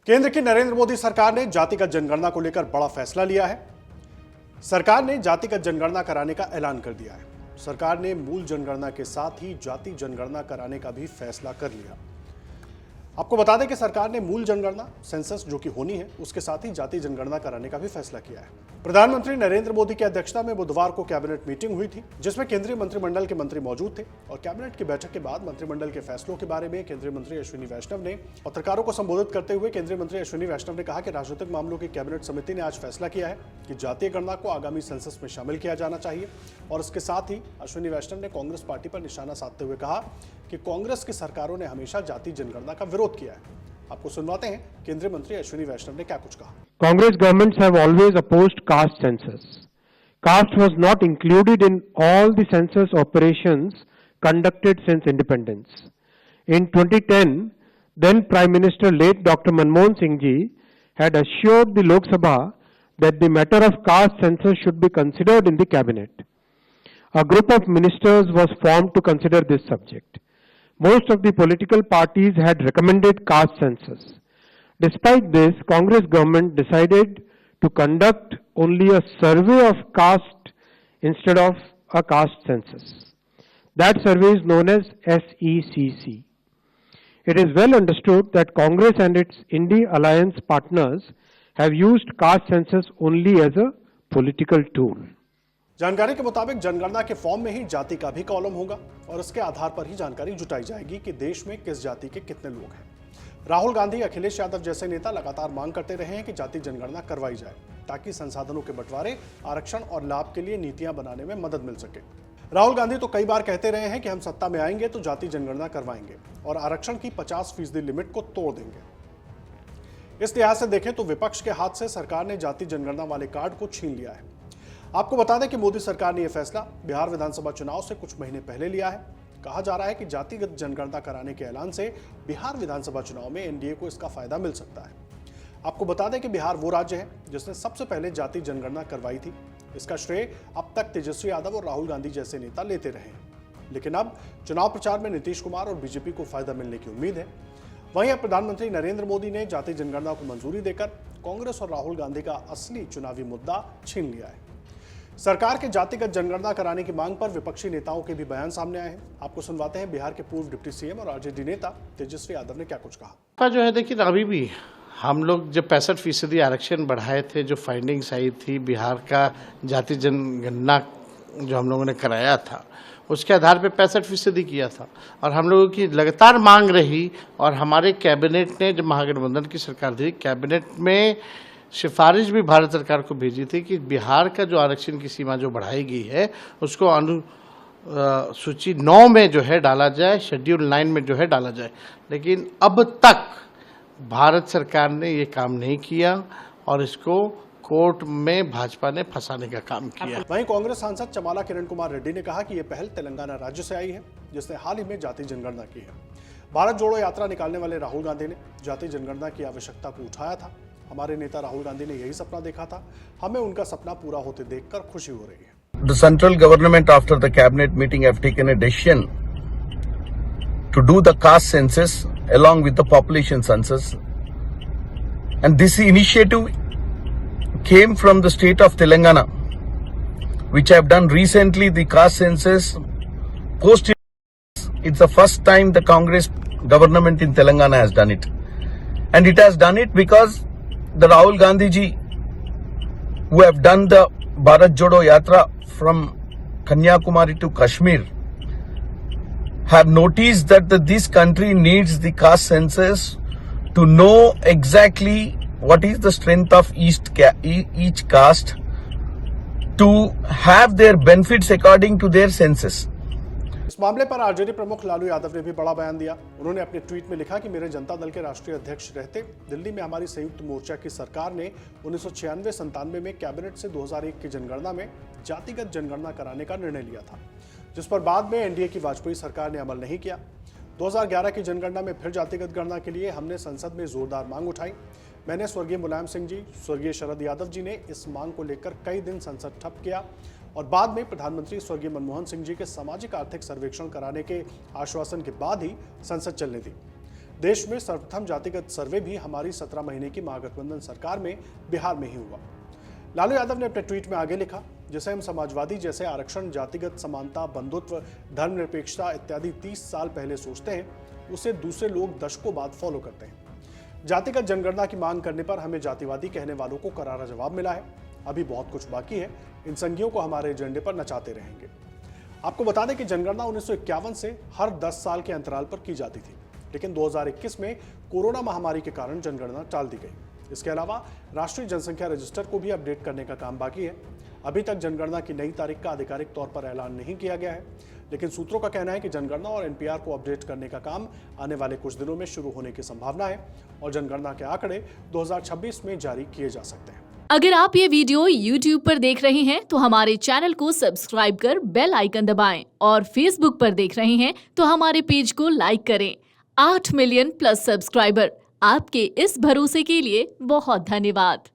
केंद्र की नरेंद्र मोदी सरकार ने जातिगत जनगणना को लेकर बड़ा फैसला लिया है। सरकार ने जातिगत जनगणना कराने का ऐलान कर दिया है। सरकार ने मूल जनगणना के साथ ही जाति जनगणना कराने का भी फैसला कर लिया। आपको बता दें कि सरकार ने मूल जनगणना सेंसस जो कि होनी है उसके साथ ही जाति जनगणना कराने का भी फैसला किया है। प्रधानमंत्री नरेंद्र मोदी की अध्यक्षता में बुधवार को कैबिनेट मीटिंग हुई थी, जिसमें केंद्रीय मंत्रिमंडल के मंत्री मौजूद थे और कैबिनेट की बैठक के बाद मंत्रिमंडल के फैसलों के बारे में केंद्रीय मंत्री अश्विनी वैष्णव ने पत्रकारों को संबोधित करते हुए केंद्रीय मंत्री अश्विनी वैष्णव ने कहा कि राजनीतिक मामलों की कैबिनेट समिति ने आज फैसला किया है कि जातीय गणना को आगामी सेंसस में शामिल किया जाना चाहिए। और इसके साथ ही अश्विनी वैष्णव ने कांग्रेस पार्टी पर निशाना साधते हुए कहा कि कांग्रेस की सरकारों ने हमेशा जाति जनगणना का विरोध किया है। आपको सुनवाते हैं केंद्रीय मंत्री अश्विनी वैष्णव ने क्या कुछ कहा। Congress governments have always opposed caste census. Caste was not included in all the census operations conducted since independence. In 2010, then Prime Minister late Dr. Manmohan Singh ji had assured the Lok Sabha that the matter of caste census should be considered in the cabinet. A group of ministers was formed to consider this subject. Most of the political parties had recommended caste census. Despite this, Congress government decided to conduct only a survey of caste instead of a caste census. That survey is known as SECC. It is well understood that Congress and its India alliance partners have used caste census only as a political tool. जानकारी के मुताबिक जनगणना के form में ही जाति का भी column होगा और इसके आधार पर ही जानकारी जुटाई जाएगी कि देश में किस जाति के कितने लोग हैं। राहुल गांधी, अखिलेश यादव जैसे नेता लगातार मांग करते रहे हैं कि जाति जनगणना करवाई जाए ताकि संसाधनों के बंटवारे, आरक्षण और लाभ के लिए नीतियां बनाने में मदद मिल सके। राहुल गांधी तो कई बार कहते रहे हैं कि हम सत्ता में आएंगे तो जाति जनगणना करवाएंगे और आरक्षण की 50% लिमिट को तोड़ देंगे। इस लिहाज से देखें तो विपक्ष के हाथ से सरकार ने जाति जनगणना वाले कार्ड को छीन लिया है। आपको बता दें कि मोदी सरकार ने यह फैसला बिहार विधानसभा चुनाव से कुछ महीने पहले लिया है। कहा जा रहा है कि जातिगत जनगणना कराने के ऐलान से बिहार विधानसभा चुनाव में एनडीए को इसका फायदा मिल सकता है। आपको बता दें कि बिहार वो राज्य है जिसने सबसे पहले जाति जनगणना करवाई थी। इसका श्रेय अब तक तेजस्वी यादव और राहुल गांधी जैसे नेता लेते रहे हैं, लेकिन अब चुनाव प्रचार में नीतीश कुमार और बीजेपी को फायदा मिलने की उम्मीद है। वहीं अब प्रधानमंत्री नरेंद्र मोदी ने जाति जनगणना को मंजूरी देकर कांग्रेस और राहुल गांधी का असली चुनावी मुद्दा छीन लिया है। सरकार के जातिगत जनगणना कराने की मांग पर विपक्षी नेताओं के भी बयान सामने आए हैं। आपको सुनवाते हैं बिहार के पूर्व डिप्टी सीएम और आरजेडी नेता तेजस्वी यादव ने क्या कुछ कहा। जो है देखिए, अभी भी हम लोग जब 65% आरक्षण बढ़ाए थे, जो फाइंडिंग्स आई थी बिहार का जाति जनगणना जो हम लोगों ने कराया था, उसके आधार पे 65% किया था और हम लोगों की लगातार मांग रही और हमारे कैबिनेट ने, जब महागठबंधन की सरकार थी, कैबिनेट में सिफारिश भी भारत सरकार को भेजी थी कि बिहार का जो आरक्षण की सीमा जो बढ़ाई गई है उसको सूची 9 में जो है डाला जाए, शेड्यूल 9 में जो है डाला जाए। लेकिन अब तक भारत सरकार ने ये काम नहीं किया और इसको कोर्ट में भाजपा ने फंसाने का काम किया। वहीं कांग्रेस सांसद चमाला किरण कुमार रेड्डी ने कहा कि यह पहल तेलंगाना राज्य से आई है, जिसने हाल ही में जाति जनगणना की है। भारत जोड़ो यात्रा निकालने वाले राहुल गांधी ने जाति जनगणना की आवश्यकता को उठाया था। हमारे नेता राहुल गांधी ने यही सपना देखा था। हमें उनका सपना पूरा होते देखकर खुशी हो रही है। The central government after the cabinet meeting have taken a decision to do the caste census along with the population census, and this initiative came from the state of Telangana, which have done recently the caste census post. It's the first time the Congress government in Telangana has done it, and it has done it because the Rahul Gandhi ji, who have done the Bharat Jodo Yatra from Kanyakumari to Kashmir, have noticed that this country needs the caste census to know exactly what is the strength of each caste, to have their benefits according to their census. इस मामले पर RJD प्रमुख लालू यादव ने भी बड़ा बयान दिया। उन्होंने अपने ट्वीट में लिखा कि मेरे जनता दल के राष्ट्रीय अध्यक्ष रहते दिल्ली में हमारी संयुक्त मोर्चा की सरकार ने 1996-97 में कैबिनेट से 2001 की जनगणना में जातिगत जनगणना कराने का निर्णय लिया था, जिस पर बाद में एनडीए की वाजपेयी सरकार ने अमल नहीं किया। 2011 की जनगणना में फिर जातिगत गणना के लिए हमने संसद में जोरदार मांग उठाई। मैंने स्वर्गीय मुलायम सिंह जी, स्वर्गीय शरद यादव जी ने इस मांग को लेकर कई दिन संसद ठप किया और बाद में प्रधानमंत्री स्वर्गीय मनमोहन सिंह जी के सामाजिक आर्थिक सर्वेक्षण कराने के आश्वासन के बाद ही संसद चलने दी। देश में सर्वप्रथम जातिगत सर्वे भी हमारी 17 महीने की महागठबंधन सरकार में बिहार में ही हुआ। लालू यादव ने अपने ट्वीट में आगे लिखा, जैसे हम समाजवादी जैसे आरक्षण, जातिगत समानता, बंधुत्व, धर्मनिरपेक्षता इत्यादि 30 साल पहले सोचते हैं, उसे दूसरे लोग दशकों बाद फॉलो करते हैं। जातिगत जनगणना की मांग करने पर हमें जातिवादी कहने वालों को करारा जवाब मिला है। अभी बहुत कुछ बाकी है, इन संघियों को हमारे एजेंडे पर नचाते रहेंगे। आपको बता दें कि जनगणना 1951 से हर 10 साल के अंतराल पर की जाती थी, लेकिन 2021 में कोरोना महामारी के कारण जनगणना टाल दी गई। इसके अलावा राष्ट्रीय जनसंख्या रजिस्टर को भी अपडेट करने का काम बाकी है। अभी तक जनगणना की नई तारीख का आधिकारिक तौर पर ऐलान नहीं किया गया है, लेकिन सूत्रों का कहना है कि जनगणना और एनपीआर को अपडेट करने का काम आने वाले कुछ दिनों में शुरू होने की संभावना है और जनगणना के आंकड़े 2026 में जारी किए जा सकते हैं। अगर आप ये वीडियो YouTube पर देख रहे हैं तो हमारे चैनल को सब्सक्राइब कर बेल आइकन दबाएं और Facebook पर देख रहे हैं तो हमारे पेज को लाइक करें। 8 मिलियन प्लस सब्सक्राइबर, आपके इस भरोसे के लिए बहुत धन्यवाद।